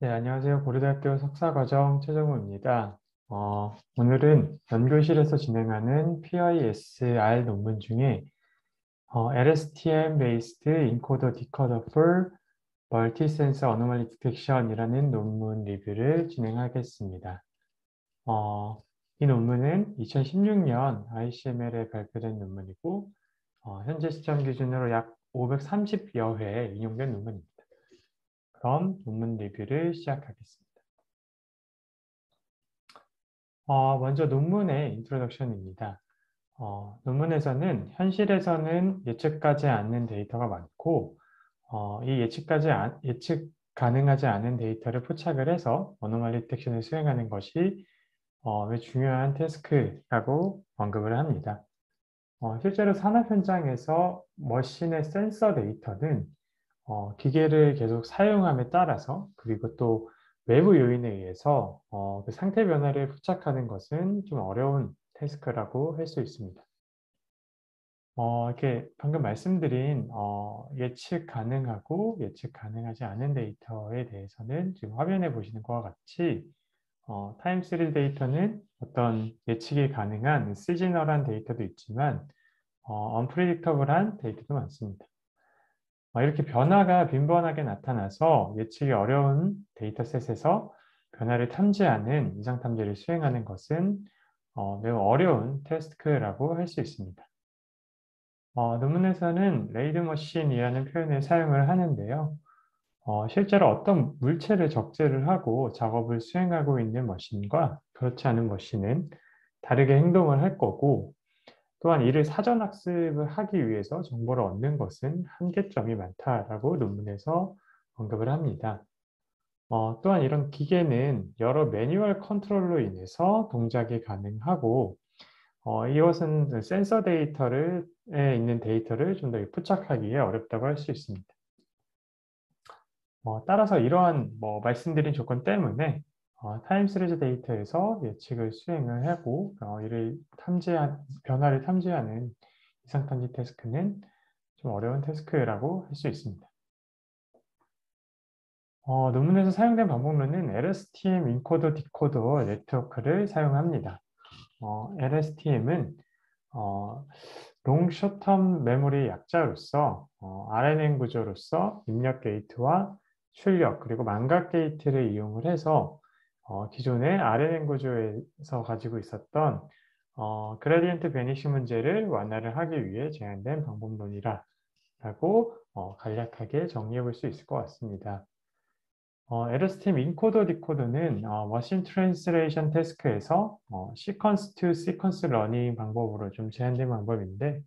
네, 안녕하세요. 고려대학교 석사과정 최정우입니다. 오늘은 연구실에서 진행하는 PISR 논문 중에 LSTM-based encoder decoder for multi-sensor anomaly detection이라는 논문 리뷰를 진행하겠습니다. 어, 이 논문은 2016년 ICML에 발표된 논문이고, 현재 시점 기준으로 약 530여 회 인용된 논문입니다. 그럼 논문 리뷰를 시작하겠습니다. 먼저 논문의 인트로덕션입니다. 논문에서는 현실에서는 예측하지 않는 데이터가 많고, 이 예측 가능하지 않은 데이터를 포착을 해서 어노멀리 디텍션을 수행하는 것이 매우 중요한 태스크라고 언급을 합니다. 실제로 산업 현장에서 머신의 센서 데이터는 기계를 계속 사용함에 따라서 그리고 또 외부 요인에 의해서 그 상태 변화를 포착하는 것은 좀 어려운 태스크라고 할 수 있습니다. 이렇게 방금 말씀드린 예측 가능하고 예측 가능하지 않은 데이터에 대해서는 지금 화면에 보시는 것과 같이 타임 시리즈 데이터는 어떤 예측이 가능한 시즈널한 데이터도 있지만 언프레딕터블한 데이터도 많습니다. 이렇게 변화가 빈번하게 나타나서 예측이 어려운 데이터셋에서 변화를 탐지하는 이상 탐지를 수행하는 것은 매우 어려운 태스크라고 할 수 있습니다. 논문에서는 레이드 머신이라는 표현을 사용을 하는데요. 실제로 어떤 물체를 적재를 하고 작업을 수행하고 있는 머신과 그렇지 않은 머신은 다르게 행동을 할 거고, 또한 이를 사전 학습을 하기 위해서 정보를 얻는 것은 한계점이 많다라고 논문에서 언급을 합니다. 또한 이런 기계는 여러 매뉴얼 컨트롤로 인해서 동작이 가능하고, 이것은 센서 데이터에 있는 데이터를 좀 더 포착하기에 어렵다고 할 수 있습니다. 따라서 이러한 말씀드린 조건 때문에 타임 시리즈 데이터에서 예측을 수행을 하고 이를 변화를 탐지하는 이상 탐지 태스크는 좀 어려운 태스크라고 할 수 있습니다. 논문에서 사용된 방법론은 LSTM 인코더 디코더 네트워크를 사용합니다. LSTM은 롱 숏텀 메모리 약자로서 RNN 구조로서 입력 게이트와 출력 그리고 망각 게이트를 이용을 해서 기존의 RNN 구조에서 가지고 있었던 그레디언트 베니시 문제를 완화를 하기 위해 제안된 방법론이라고 간략하게 정리해 볼 수 있을 것 같습니다. LSTM 인코더 디코더는 머신 트랜스레이션 태스크에서 시퀀스 투 시퀀스 러닝 방법으로 좀 제한된 방법인데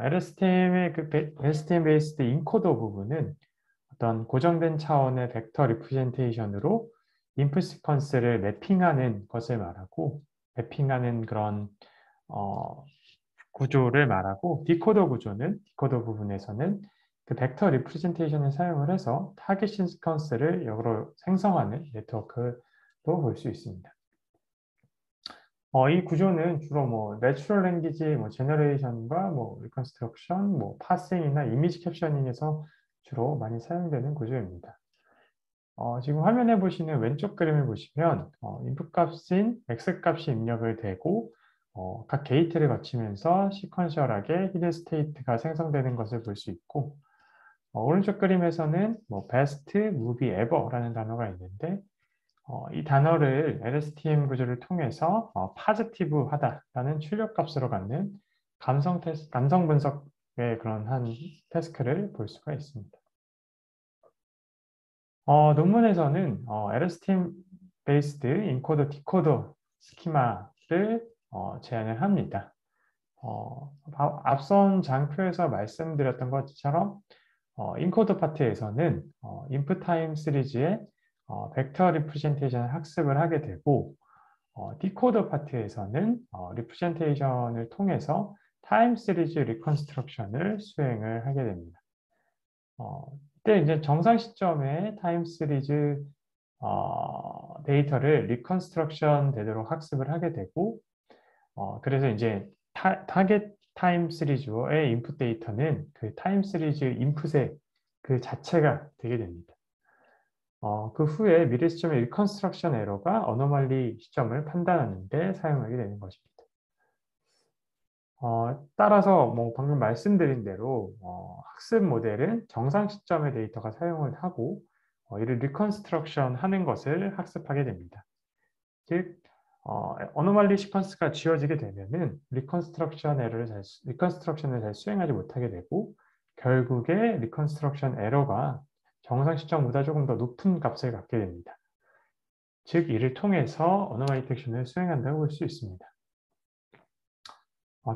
LSTM의 LSTM 베이스드 인코더 부분은 어떤 고정된 차원의 벡터 리프레젠테이션으로 인풋 시퀀스를 매핑하는 것을 말하고 매핑하는 그런 어, 구조를 말하고 디코더 부분에서는 그 벡터 리프레젠테이션을 사용을 해서 타겟 시퀀스를 역으로 생성하는 네트워크로 볼 수 있습니다. 이 구조는 주로 내추럴 랭귀지 제너레이션과 리컨스트럭션, 파싱이나 이미지 캡셔닝에서 주로 많이 사용되는 구조입니다. 지금 화면에 보시는 왼쪽 그림을 보시면 인풋 값인 x 값이 입력을 되고 각 게이트를 거치면서 시퀀셜하게 히든 스테이트가 생성되는 것을 볼 수 있고 오른쪽 그림에서는 best, movie, ever라는 단어가 있는데 이 단어를 LSTM 구조를 통해서 파지티브하다라는 출력값으로 갖는 감성 분석의 그런 한 태스크를 볼 수가 있습니다. 논문에서는 LSTM 베이스드 인코더 디코더 스키마를 제안을 합니다. 앞선 장표에서 말씀드렸던 것처럼 인코더 파트에서는 인풋 타임 시리즈의 벡터 리프레젠테이션을 학습을 하게 되고 디코더 파트에서는 리프레젠테이션을 통해서 타임 시리즈 리컨스트럭션을 수행을 하게 됩니다. 이때 이제 정상 시점에 타임 시리즈 데이터를 리컨스트럭션 되도록 학습을 하게 되고 그래서 이제 타겟 타임 시리즈의 인풋 데이터는 그 타임 시리즈 인풋의 그 자체가 되게 됩니다. 그 후에 미래 시점의 리컨스트럭션 에러가 어노멀리 시점을 판단하는 데 사용하게 되는 것입니다. 따라서 뭐 방금 말씀드린 대로 학습 모델은 정상 시점의 데이터가 사용을 하고 이를 리컨스트럭션 하는 것을 학습하게 됩니다. 즉, 어노멀리 시퀀스가 지워지게 되면은 리컨스트럭션을 잘 수행하지 못하게 되고 결국에 리컨스트럭션 에러가 정상 시점보다 조금 더 높은 값을 갖게 됩니다. 즉, 이를 통해서 어노멀리 디텍션을 수행한다고 볼 수 있습니다.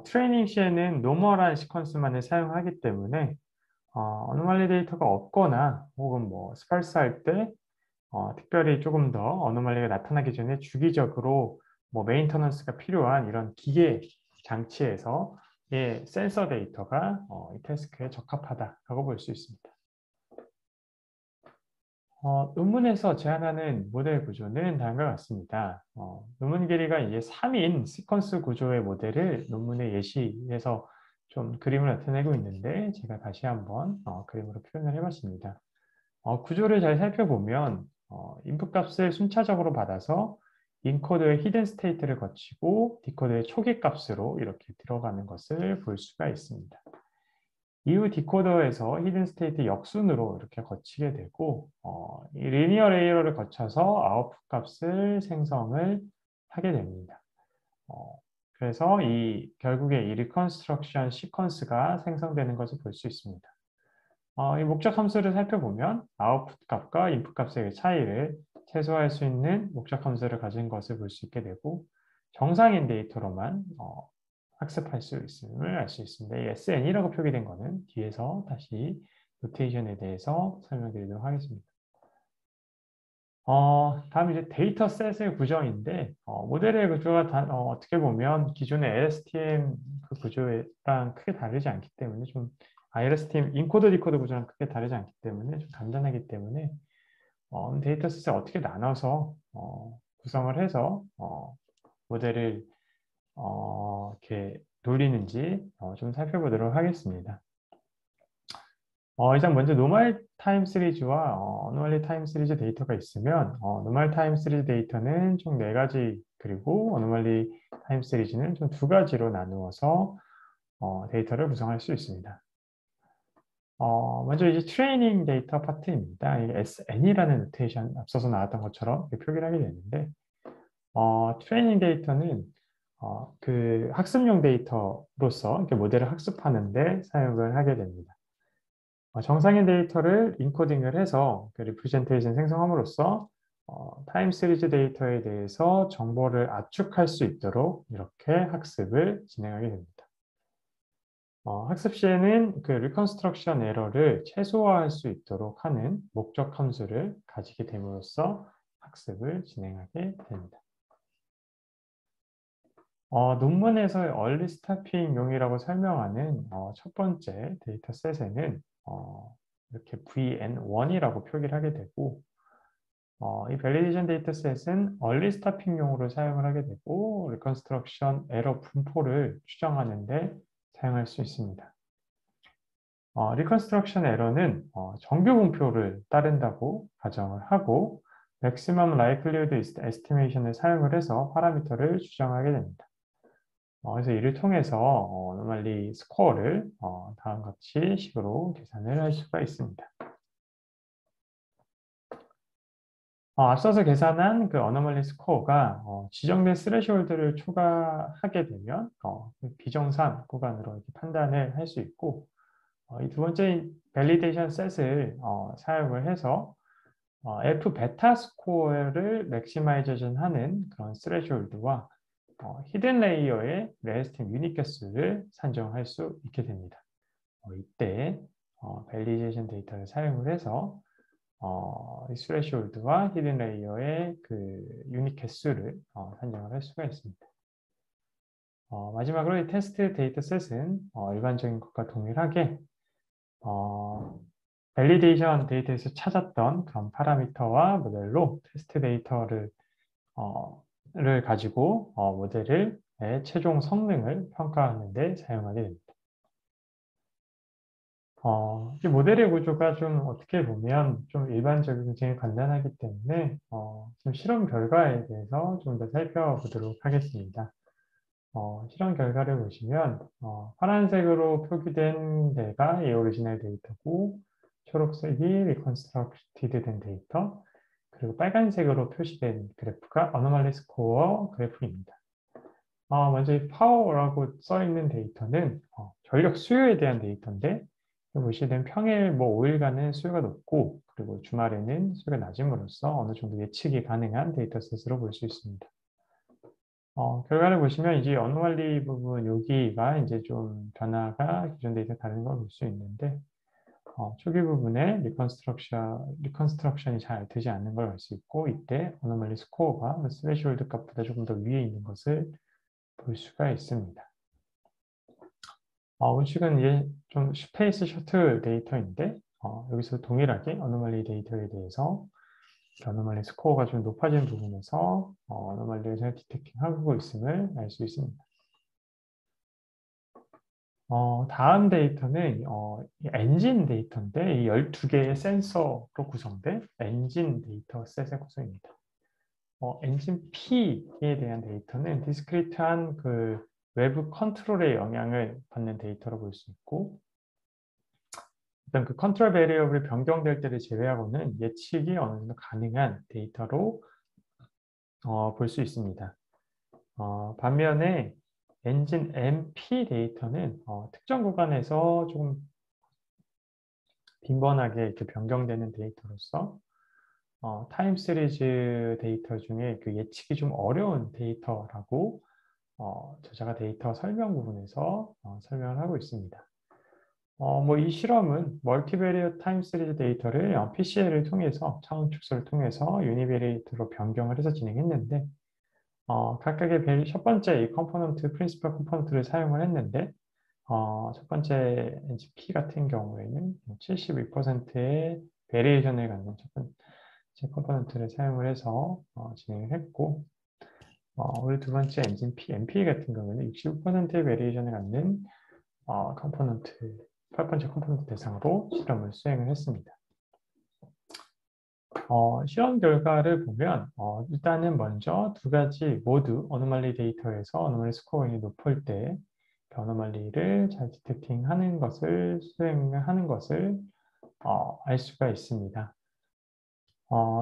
트레이닝 시에는 노멀한 시퀀스만을 사용하기 때문에 어노멀리 데이터가 없거나 혹은 뭐 스팔스할 때 특별히 조금 더 어노멀리가 나타나기 전에 주기적으로 뭐 메인터넌스가 필요한 이런 기계 장치에서의 센서 데이터가 이 태스크에 적합하다라고 볼 수 있습니다. 논문에서 제안하는 모델 구조는 다음과 같습니다. 논문 길이가 이제 3인 시퀀스 구조의 모델을 논문에 예시해서 좀 그림을 나타내고 있는데 제가 다시 한번 그림으로 표현을 해봤습니다. 구조를 잘 살펴보면 인풋 값을 순차적으로 받아서 인코더의 히든 스테이트를 거치고 디코더의 초기 값으로 이렇게 들어가는 것을 볼 수가 있습니다. 이후 디코더에서 히든 스테이트 역순으로 이렇게 거치게 되고 이 리니어 레이어를 거쳐서 아웃풋 값을 생성을 하게 됩니다. 그래서 결국에 이 리컨스트럭션 시퀀스가 생성되는 것을 볼 수 있습니다. 이 목적 함수를 살펴보면 아웃풋 값과 인풋 값의 차이를 최소화할 수 있는 목적 함수를 가진 것을 볼 수 있게 되고 정상인 데이터로만 학습할 수 있음을 알 수 있습니다. 이 SN이라고 표기된 것은 뒤에서 다시 노테이션에 대해서 설명드리도록 하겠습니다. 다음 이제 데이터셋의 구조인데 모델의 구조가 어떻게 보면 기존의 LSTM 그 구조랑 크게 다르지 않기 때문에 좀 LSTM 인코더 디코더 구조랑 크게 다르지 않기 때문에 좀 간단하기 때문에 데이터셋을 어떻게 나눠서 구성을 해서 모델을 이렇게 돌리는지 좀 살펴보도록 하겠습니다. 일단 먼저 노멀 타임 시리즈와 어노멀리 타임 시리즈 데이터가 있으면 노멀 타임 시리즈 데이터는 총 4가지 그리고 어노멀리 타임 시리즈는 총 2가지로 나누어서 데이터를 구성할 수 있습니다. 먼저 이제 트레이닝 데이터 파트입니다. 이 SN이라는 노테이션 앞서서 나왔던 것처럼 표기를 하게 되는데 트레이닝 데이터는 그 학습용 데이터로서 이렇게 모델을 학습하는데 사용을 하게 됩니다. 정상인 데이터를 인코딩을 해서 그 리프레젠테이션 생성함으로써 타임 시리즈 데이터에 대해서 정보를 압축할 수 있도록 이렇게 학습을 진행하게 됩니다. 학습 시에는 그 리컨스트럭션 에러를 최소화할 수 있도록 하는 목적 함수를 가지게 됨으로써 학습을 진행하게 됩니다. 논문에서의 얼리 스타핑용이라고 설명하는 첫 번째 데이터셋에는 이렇게 VN1이라고 표기를 하게 되고 이 밸리데이션 데이터셋은 얼리 스타핑용으로 사용을 하게 되고 리컨스트럭션 에러 분포를 추정하는 데 사용할 수 있습니다. 리컨스트럭션 에러는 정규 분표를 따른다고 가정을 하고 maximum likelihood estimation을 사용을 해서 파라미터를 추정하게 됩니다. 그래서 이를 통해서 어노멀리 스코어를 다음과 같이 식으로 계산을 할 수가 있습니다. 앞서서 계산한 그 어노멀리 스코어가 지정된 스레시홀드를 초과하게 되면 비정상 구간으로 이렇게 판단을 할 수 있고 이 두 번째 밸리데이션 셋을 사용을 해서 F 베타 스코어를 맥시마이제이션 하는 그런 스레시홀드와 히든 레이어의 레스팅 유닛 개수를 산정할 수 있게 됩니다. 이때 밸리데이션 데이터를 사용을 해서 이 스레시홀드와 히든 레이어의 그 유닛 개수를 산정을 할 수가 있습니다. 마지막으로 이 테스트 데이터셋은 일반적인 것과 동일하게 밸리데이션 데이터에서 찾았던 그런 파라미터와 모델로 테스트 데이터를 가지고 모델의 최종 성능을 평가하는 데 사용하게 됩니다. 이 모델의 구조가 좀 어떻게 보면 좀 일반적이고 굉장히 간단하기 때문에 좀 실험 결과에 대해서 좀 더 살펴보도록 하겠습니다. 실험 결과를 보시면 파란색으로 표기된 데가 이 오리지널 데이터고 초록색이 리컨스트럭티드 된 데이터 그리고 빨간색으로 표시된 그래프가 어노멀리 스코어 그래프입니다. 먼저 이 파워라고 써 있는 데이터는 전력 수요에 대한 데이터인데 보시면 평일 뭐 5일간은 수요가 높고 그리고 주말에는 수요가 낮음으로써 어느 정도 예측이 가능한 데이터셋으로 볼 수 있습니다. 결과를 보시면 이제 언밸리 부분 여기가 이제 좀 변화가 기존 데이터 다른 걸 볼 수 있는데 초기 부분에 리컨스트럭션이 잘 되지 않는 걸 알 수 있고 이때 어노멀리 스코어가 스레시홀드 값보다 조금 더 위에 있는 것을 볼 수가 있습니다. 우측은 이제 좀 스페이스 셔틀 데이터인데 여기서 동일하게 어노멀리 데이터에 대해서 어노멀리 스코어가 좀 높아진 부분에서 어노멀리를 잘 디텍팅하고 있음을 알 수 있습니다. 다음 데이터는 이 엔진 데이터인데 이 12개의 센서로 구성된 엔진 데이터셋의 구성입니다. 엔진 P에 대한 데이터는 디스크리트한 그 외부 컨트롤의 영향을 받는 데이터로 볼 수 있고 어떤 그 컨트롤 베리어블이 변경될 때를 제외하고는 예측이 어느 정도 가능한 데이터로 볼 수 있습니다. 반면에 엔진 MP 데이터는 특정 구간에서 조금 빈번하게 이렇게 변경되는 데이터로서 타임 시리즈 데이터 중에 그 예측이 좀 어려운 데이터라고 저자가 데이터 설명 부분에서 설명을 하고 있습니다. 뭐 이 실험은 멀티베리어 타임 시리즈 데이터를 PCL을 통해서 차원 축소를 통해서 유니베리에이트로 변경을 해서 진행했는데 각각의 첫 번째 이 컴포넌트 프린시펄 컴포넌트를 사용을 했는데 첫 번째 NGP 같은 경우에는 72%의 베리에이션을 갖는 첫 번째 컴포넌트를 사용을 해서 진행을 했고 우리 두 번째 엔진 P, MP 같은 경우에는 65%의 베리에이션을 갖는 컴포넌트, 첫 번째 컴포넌트 대상으로 실험을 수행을 했습니다. 실험 결과를 보면 일단은 먼저 두 가지 모두 어노멀리 데이터에서 어노멀리 스코어가 높을 때 어노멀리를 잘 디텍팅하는 것을 수행하는 것을 알 수가 있습니다.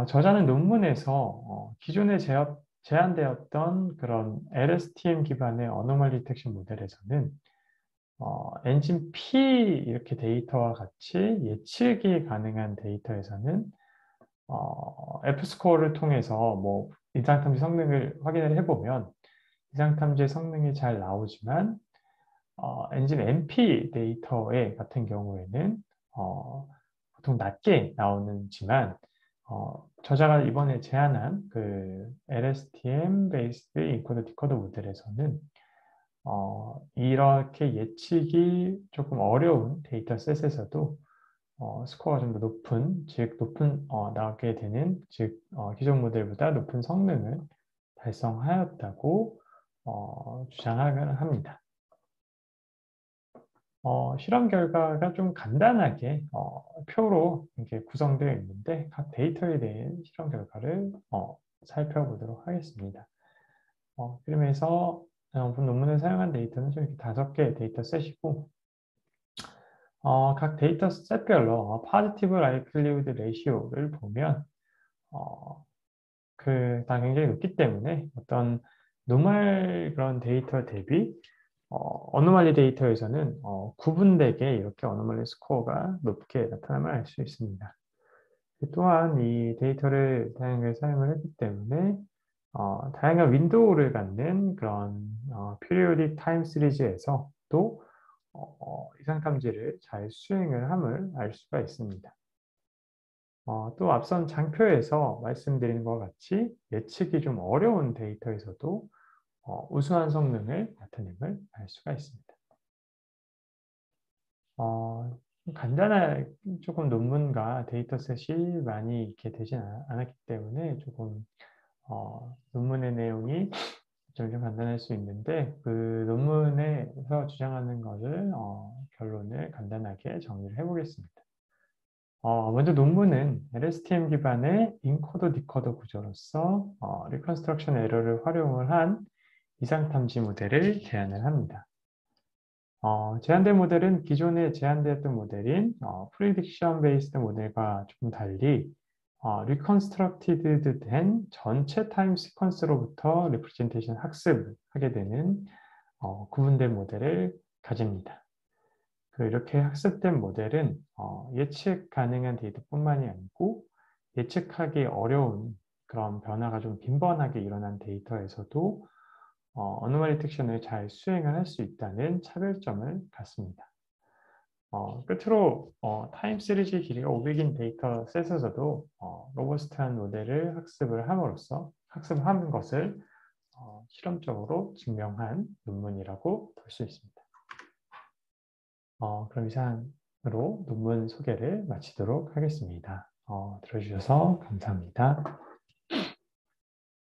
저자는 논문에서 기존에 제안되었던 그런 LSTM 기반의 어노멀리 디텍션 모델에서는 엔진 P 이렇게 데이터와 같이 예측이 가능한 데이터에서는 F스코어를 통해서 뭐 이상탐지 성능을 확인을 해보면 이상탐지의 성능이 잘 나오지만 엔진 MP 데이터의 같은 경우에는 보통 낮게 나오는지만 저자가 이번에 제안한 그 LSTM 베이스드 인코더 디코더 모델에서는 이렇게 예측이 조금 어려운 데이터셋에서도 스코어가 좀 더 높은, 즉 높은 나오게 되는, 즉 기존 모델보다 높은 성능을 달성하였다고 주장합니다. 실험 결과가 좀 간단하게 표로 이렇게 구성되어 있는데 각 데이터에 대한 실험 결과를 살펴보도록 하겠습니다. 그러면서 본 논문에 사용한 데이터는 좀 이렇게 5개의 데이터 셋이고 각 데이터 셋별로 포지티브 라이클리후드 레이시오를 보면 다 굉장히 높기 때문에 어떤 노멀 그런 데이터 대비 어노멀리 데이터에서는 구분되게 이렇게 어노멀리 스코어가 높게 나타남을 알 수 있습니다. 또한 이 데이터를 다양하게 사용을 했기 때문에 다양한 윈도우를 갖는 그런 periodic time 시리즈에서 또 이상 탐지를 잘 수행을 함을 알 수가 있습니다. 또 앞선 장표에서 말씀드린 것과 같이 예측이 좀 어려운 데이터에서도 우수한 성능을 나타냄을 알 수가 있습니다. 간단한 조금 논문과 데이터셋이 많이 있게 되지 않았기 때문에 조금 논문의 내용이 좀 간단할 수 있는데 그 논문에서 주장하는 것을 결론을 간단하게 정리를 해보겠습니다. 먼저 논문은 LSTM 기반의 인코더 디코더 구조로서 리컨스트럭션 에러를 활용을 한 이상 탐지 모델을 제안을 합니다. 제안된 모델은 기존에 제안되었던 모델인 프리딕션 베이스드 모델과 조금 달리 리컨스트럭티드 된 전체 타임 시퀀스로부터 리프레젠테이션 학습을 하게 되는 구분된 모델을 가집니다. 이렇게 학습된 모델은 예측 가능한 데이터뿐만이 아니고 예측하기 어려운 그런 변화가 좀 빈번하게 일어난 데이터에서도 어노멀리 딕션을 잘 수행을 할 수 있다는 차별점을 갖습니다. 끝으로 타임 시리즈 길이가 500인 데이터셋에서도 로버스트한 모델을 학습을 함으로써 학습한 것을 실험적으로 증명한 논문이라고 볼 수 있습니다. 그럼 이상으로 논문 소개를 마치도록 하겠습니다. 들어주셔서 감사합니다.